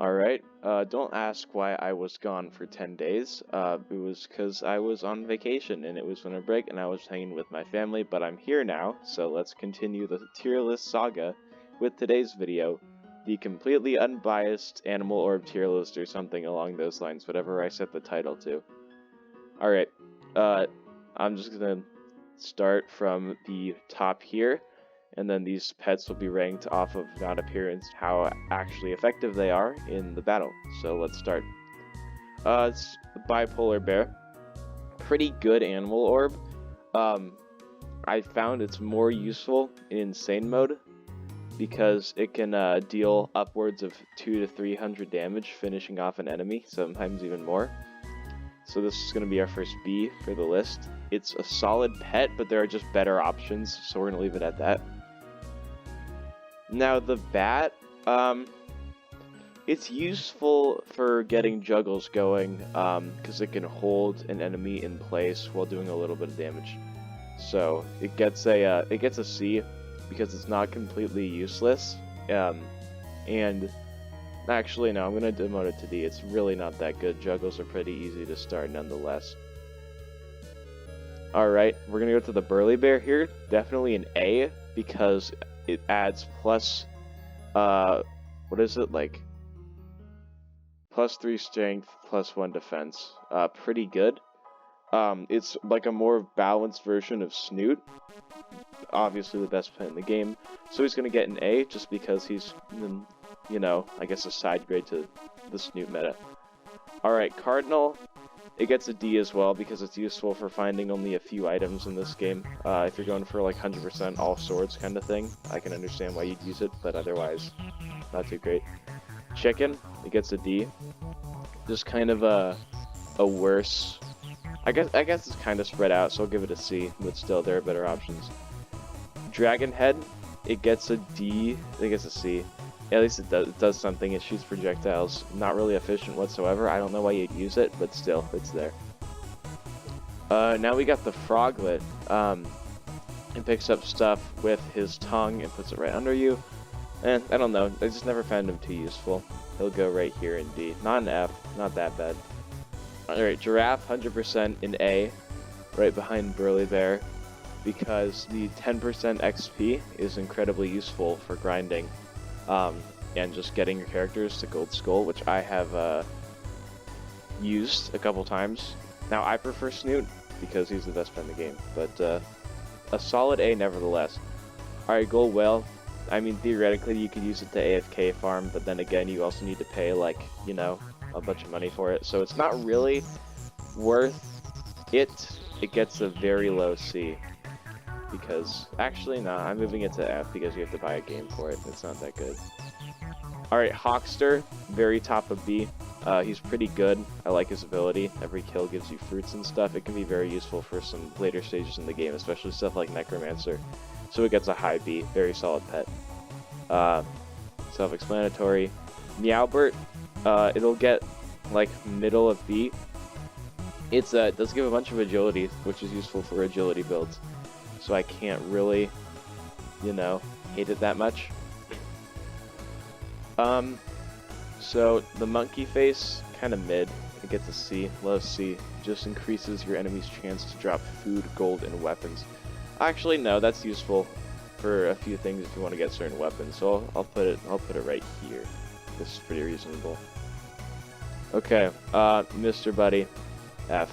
Alright, don't ask why I was gone for 10 days. It was because I was on vacation and it was winter break and I was hanging with my family, but I'm here now, so let's continue the tier list saga with today's video, the completely unbiased animal orb tier list or something along those lines, whatever I set the title to. Alright, I'm just gonna start from the top here. And then these pets will be ranked off of not appearance, how actually effective they are in the battle. So let's start. It's the bipolar bear. Pretty good animal orb. I found it's more useful in insane mode because it can deal upwards of 200 to 300 damage, finishing off an enemy, sometimes even more. So this is going to be our first B for the list. It's a solid pet, but there are just better options, so we're going to leave it at that. Now the bat, it's useful for getting juggles going, because it can hold an enemy in place while doing a little bit of damage. So it gets a C because it's not completely useless. And actually no, I'm gonna demote it to D. It's really not that good. Juggles are pretty easy to start nonetheless. Alright, we're gonna go to the burly bear here. Definitely an A because it adds plus, what is it, like, +3 strength, +1 defense. Pretty good. It's like a more balanced version of Snoot. Obviously the best pet in the game. So he's gonna get an A just because he's, you know, I guess a side grade to the Snoot meta. Alright, Cardinal. It gets a D as well because it's useful for finding only a few items in this game. If you're going for like 100% all swords kind of thing, I can understand why you'd use it, but otherwise, not too great. Chicken, it gets a D. Just kind of a worse. I guess it's kind of spread out, so I'll give it a C, but still there are better options. Dragon Head, it gets a D. I think it's a C. At least it does something. It shoots projectiles. Not really efficient whatsoever. I don't know why you'd use it, but still, it's there. Now we got the Froglet. It picks up stuff with his tongue and puts it right under you. And I don't know. I just never found him too useful. He'll go right here in D. Not an F. Not that bad. Alright, Giraffe, 100% in A. Right behind Burly Bear. Because the 10% XP is incredibly useful for grinding. And just getting your characters to Gold Skull, which I have used a couple times. Now, I prefer Snoot because he's the best pet in the game, but a solid A nevertheless. Alright, Gold Whale. I mean, theoretically, you could use it to AFK farm, but then again, you also need to pay, like, you know, a bunch of money for it. So it's not really worth it. It gets a very low C. Because, actually, nah, I'm moving it to F because you have to buy a game for it. It's not that good. Alright, Hawkster, very top of B. He's pretty good. I like his ability. Every kill gives you fruits and stuff. It can be very useful for some later stages in the game, especially stuff like Necromancer. So it gets a high B. Very solid pet. Self-explanatory. Meowbert, it'll get, like, middle of B. It does give a bunch of agility, which is useful for agility builds. So I can't really, you know, hate it that much. So the monkey face, kind of mid. It gets a C, low C. Just increases your enemy's chance to drop food, gold, and weapons. Actually, no, that's useful for a few things if you want to get certain weapons. So I'll put it right here. This is pretty reasonable. Okay, Mr. Buddy, F.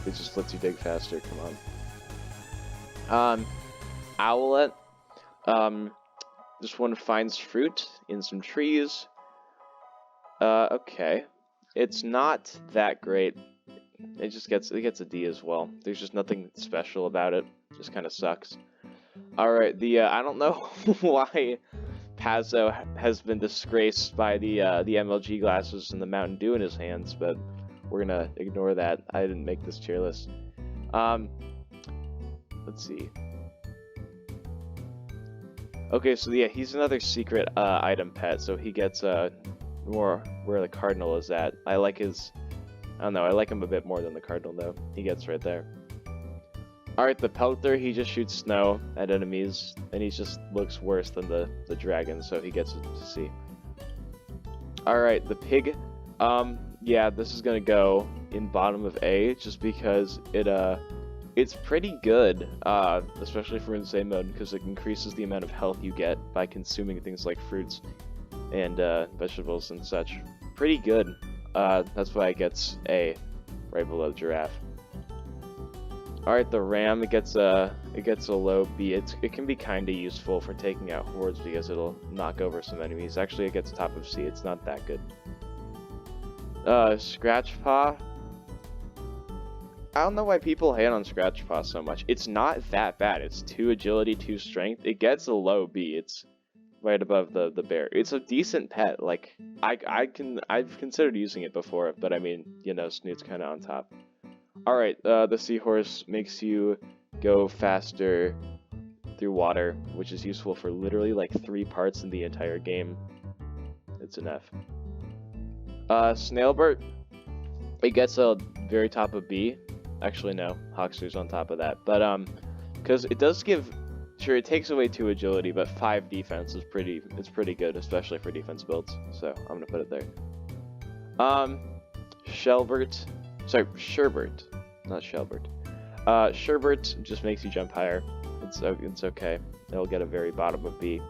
It just lets you dig faster. Come on. Owlet. This one finds fruit in some trees. Okay. It's not that great. It gets a D as well. There's just nothing special about it. Just kind of sucks. Alright, I don't know why Pazzo has been disgraced by the MLG glasses and the Mountain Dew in his hands, but we're gonna ignore that. I didn't make this tier list. Let's see. Okay, so yeah, he's another secret item pet, so he gets more where the Cardinal is at. I like his... I don't know, I like him a bit more than the Cardinal, though. He gets right there. Alright, the Pelter, he just shoots snow at enemies, and he just looks worse than the dragon, so he gets a C. Alright, the pig. Yeah, this is gonna go in bottom of A just because it's pretty good, especially for insane mode, because it increases the amount of health you get by consuming things like fruits and vegetables and such. Pretty good. That's why it gets A, right below giraffe. Alright, the ram, it gets a low B. It can be kinda useful for taking out hordes because it'll knock over some enemies. Actually, it gets top of C. It's not that good. Scratch Paw. I don't know why people hate on Scratch Paw so much. It's not that bad. It's 2 agility, 2 strength. It gets a low B. It's right above the bear. It's a decent pet. Like I've considered using it before, but I mean, you know, Snoot's kind of on top. All right, the seahorse makes you go faster through water, which is useful for literally like 3 parts in the entire game. It's an F. Snailbert, it gets a very top of B. Actually, no, Hawkster's on top of that. But because it does give, sure, it takes away 2 agility, but 5 defense is it's pretty good, especially for defense builds. So I'm gonna put it there. Sherbert, not Shelbert. Sherbert just makes you jump higher. It's okay. It'll get a very bottom of B.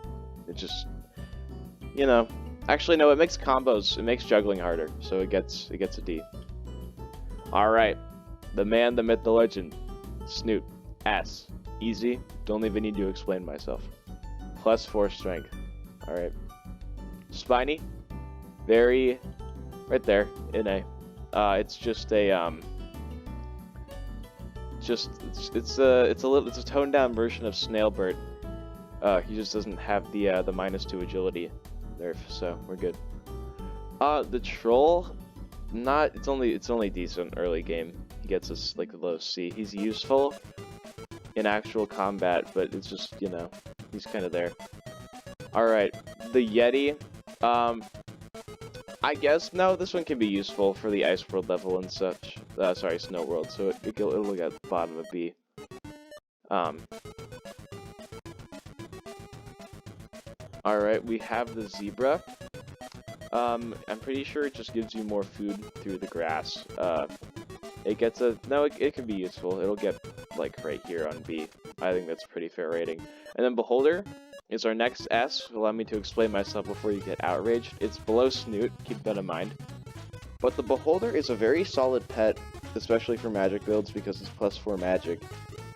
It just, you know. Actually, no, it makes combos. It makes juggling harder, so it gets a D. All right, the man, the myth, the legend, Snoot, S. Easy. Don't even need to explain myself. +4 strength. All right. Spiny, very, right there in A. It's just a it's a toned down version of Snailbert. He just doesn't have the -2 agility there, so we're good. The troll, it's only decent early game. He gets us like a low C. He's useful in actual combat, but it's just, you know, he's kind of there. All right, the Yeti. I guess no, this one can be useful for the Ice World level and such. Sorry, Snow World. So it'll get bottom of B. All right, we have the zebra. I'm pretty sure it just gives you more food through the grass. It gets it can be useful. It'll get like right here on B. I think that's a pretty fair rating. And then Beholder is our next S. Allow me to explain myself before you get outraged. It's below Snoot, keep that in mind. But the Beholder is a very solid pet, especially for magic builds because it's +4 magic.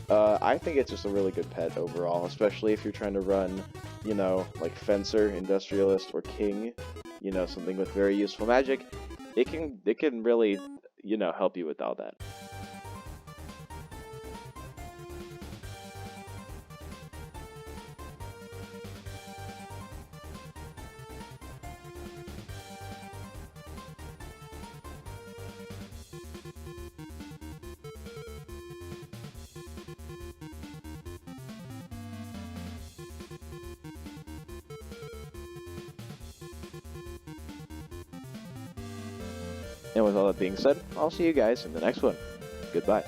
I think it's just a really good pet overall, especially if you're trying to run, you know, like Fencer, Industrialist, or King, you know, something with very useful magic. It can really, you know, help you with all that. And with all that being said, I'll see you guys in the next one. Goodbye.